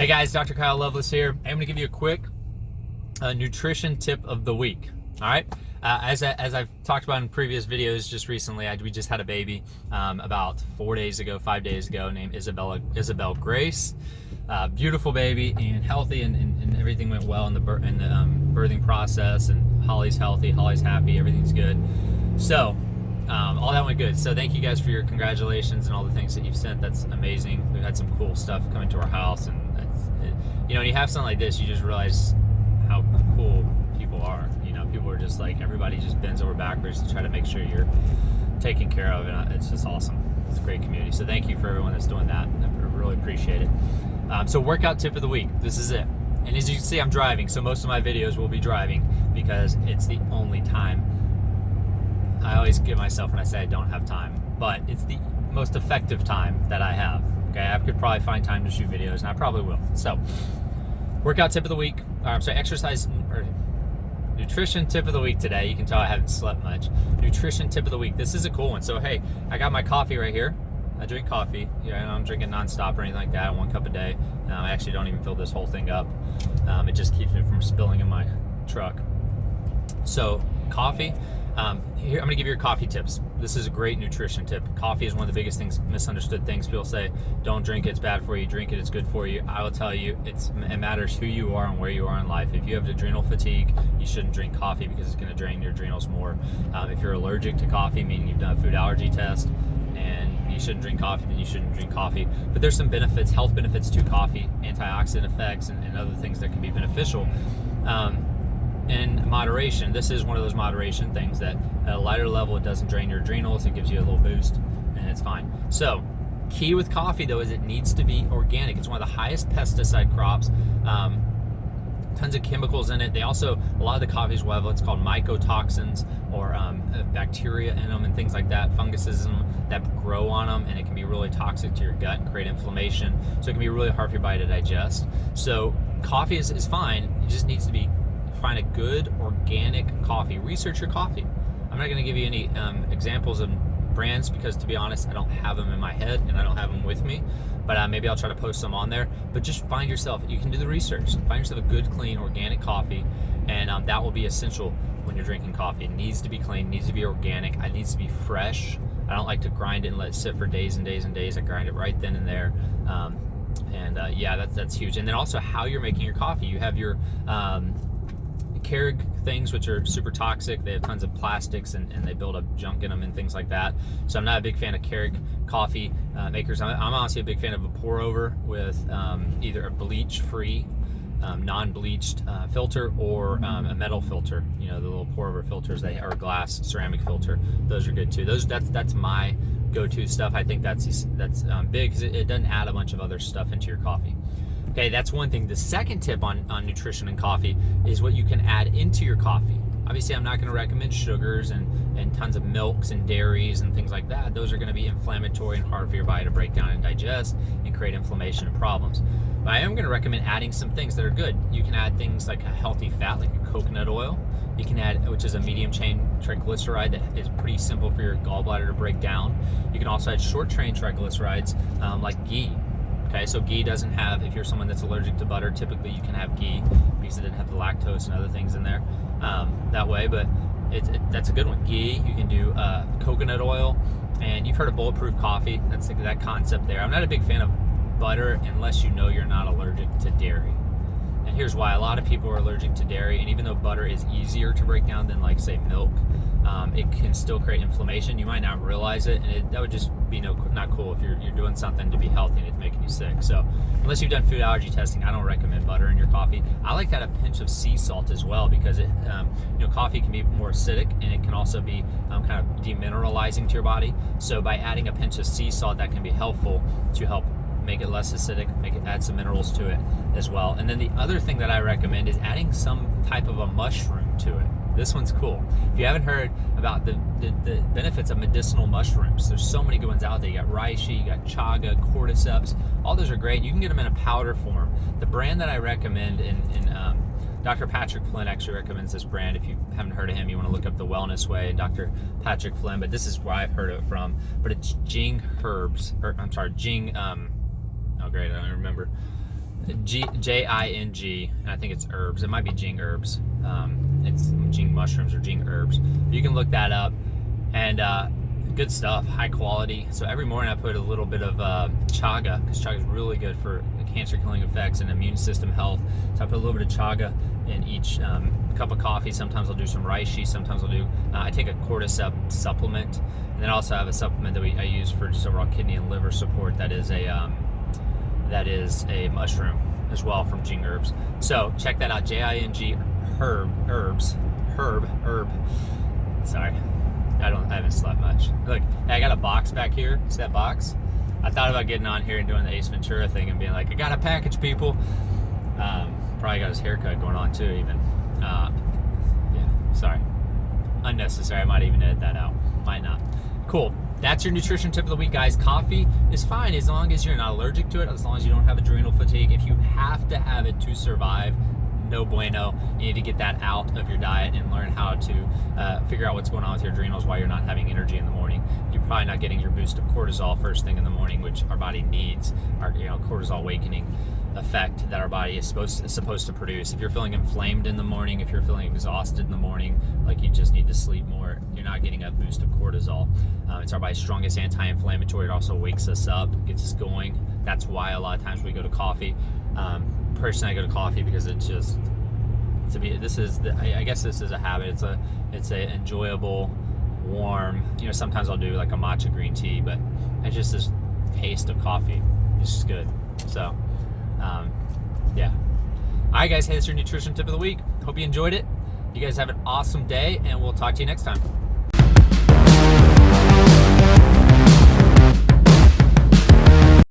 Hey guys, Dr. Kyle Loveless here. I'm going to give you a quick nutrition tip of the week. All right. As I've talked about in previous videos, just recently, we just had a baby about 5 days ago, named Isabel Grace. Beautiful baby and healthy, and everything went well in the birthing process. And Holly's healthy, Holly's happy, everything's good. So all that went good. So thank you guys for your congratulations and all the things that you've sent. That's amazing. We've had some cool stuff coming to our house, and when you have something like this, you just realize how cool people are. People are just like, everybody just bends over backwards to try to make sure you're taken care of, and it's just awesome. It's a great community. So thank you for everyone that's doing that. I really appreciate it. So workout tip of the week. This is it. And as you can see, I'm driving, so most of my videos will be driving because it's the only time. I always give myself when I say I don't have time, but it's the most effective time that I have. Okay, I could probably find time to shoot videos, and I probably will. So, workout tip of the week. Exercise or nutrition tip of the week today. You can tell I haven't slept much. Nutrition tip of the week. This is a cool one. So, hey, I got my coffee right here. I drink coffee. I'm drinking nonstop or anything like that. 1 cup a day. I actually don't even fill this whole thing up. It just keeps me from spilling in my truck. So, coffee. Here, I'm going to give you your coffee tips. This is a great nutrition tip. Coffee is one of the biggest things, misunderstood things. People say, don't drink it, it's bad for you. Drink it, it's good for you. I will tell you, it matters who you are and where you are in life. If you have adrenal fatigue, you shouldn't drink coffee because it's going to drain your adrenals more. If you're allergic to coffee, meaning you've done a food allergy test, and you shouldn't drink coffee, then you shouldn't drink coffee. But there's some benefits, health benefits to coffee, antioxidant effects, and other things that can be beneficial. In moderation. This is one of those moderation things that at a lighter level, it doesn't drain your adrenals, it gives you a little boost, and it's fine. So, key with coffee though is it needs to be organic. It's one of the highest pesticide crops. Tons of chemicals in it. They also, a lot of the coffees will have what's called mycotoxins, or bacteria in them and things like that, funguses in them that grow on them, and it can be really toxic to your gut and create inflammation. So it can be really hard for your body to digest. So coffee is fine. It just needs to be, find a good organic coffee. Research your coffee. I'm not going to give you any examples of brands because, to be honest, I don't have them in my head and I don't have them with me, but maybe I'll try to post some on there. But just find yourself, you can do the research, find yourself a good, clean, organic coffee, and that will be essential when you're drinking coffee. It needs to be clean, needs to be organic, it needs to be fresh. I don't like to grind it and let it sit for days and days and days. I grind it right then and there. That's huge. And then also how you're making your coffee. You have your Keurig things, which are super toxic. They have tons of plastics and they build up junk in them and things like that. So I'm not a big fan of Keurig coffee makers. I'm honestly a big fan of a pour over with either a bleach-free, non-bleached filter, or a metal filter. The little pour over filters, or a glass ceramic filter. Those are good too. That's my go-to stuff. I think that's big because it doesn't add a bunch of other stuff into your coffee. Okay, that's one thing. The second tip on nutrition and coffee is what you can add into your coffee. Obviously, I'm not going to recommend sugars and tons of milks and dairies and things like that. Those are going to be inflammatory and hard for your body to break down and digest and create inflammation and problems. But I am going to recommend adding some things that are good. You can add things like a healthy fat, like a coconut oil. You can add, which is a medium chain triglyceride that is pretty simple for your gallbladder to break down. You can also add short chain triglycerides like ghee. Okay, so ghee doesn't have, if you're someone that's allergic to butter, typically you can have ghee because it doesn't have the lactose and other things in there that way, but that's a good one. Ghee, you can do coconut oil, and you've heard of bulletproof coffee. That's that concept there. I'm not a big fan of butter unless you know you're not allergic to dairy. And here's why. A lot of people are allergic to dairy, and even though butter is easier to break down than, like, say, milk, it can still create inflammation. You might not realize it, and that would just be not cool if you're doing something to be healthy and it's making you sick. So unless you've done food allergy testing, I don't recommend butter in your coffee. I like to add a pinch of sea salt as well because coffee can be more acidic, and it can also be kind of demineralizing to your body. So by adding a pinch of sea salt, that can be helpful to help make it less acidic, add some minerals to it as well. And then the other thing that I recommend is adding some type of a mushroom to it. This one's cool. If you haven't heard about the benefits of medicinal mushrooms, there's so many good ones out there. You got reishi, you got chaga, cordyceps. All those are great. You can get them in a powder form. The brand that I recommend, Dr. Patrick Flynn actually recommends this brand. If you haven't heard of him, you want to look up The Wellness Way, Dr. Patrick Flynn, but this is where I've heard it from. But it's Jing Herbs, Jing, oh great, I don't remember. Jing, and I think it's herbs. It might be Jing herbs. It's Jing mushrooms or Jing herbs. You can look that up, and good stuff, high quality. So every morning I put a little bit of chaga, because chaga is really good for cancer killing effects and immune system health. So I put a little bit of chaga in each cup of coffee. Sometimes I'll do some reishi. Sometimes I'll do, I take a cordyceps supplement, and then I also have a supplement that I use for just overall kidney and liver support. That is a mushroom as well from Jing herbs. So check that out, Jing herbs. Sorry, I haven't slept much. Look, I got a box back here. See that box? I thought about getting on here and doing the Ace Ventura thing and being like, I got a package, people. Probably got his haircut going on too, even. Yeah, sorry. Unnecessary. I might even edit that out. Might not. Cool. That's your nutrition tip of the week, guys. Coffee is fine as long as you're not allergic to it, as long as you don't have adrenal fatigue. If you have to have it to survive, no bueno. You need to get that out of your diet and learn how to figure out what's going on with your adrenals, why you're not having energy in the morning. You're probably not getting your boost of cortisol first thing in the morning, which our body needs. Our cortisol awakening effect that our body is supposed to produce. If you're feeling inflamed in the morning, if you're feeling exhausted in the morning, like you just need to sleep more, you're not getting a boost of cortisol. It's our body's strongest anti-inflammatory. It also wakes us up, gets us going. That's why a lot of times we go to coffee. Personally, I go to coffee because it's just I guess this is a habit. It's a enjoyable, warm. Sometimes I'll do like a matcha green tea, but it's just this taste of coffee. It's just good. So, yeah. All right, guys. Hey, that's your nutrition tip of the week. Hope you enjoyed it. You guys have an awesome day, and we'll talk to you next time.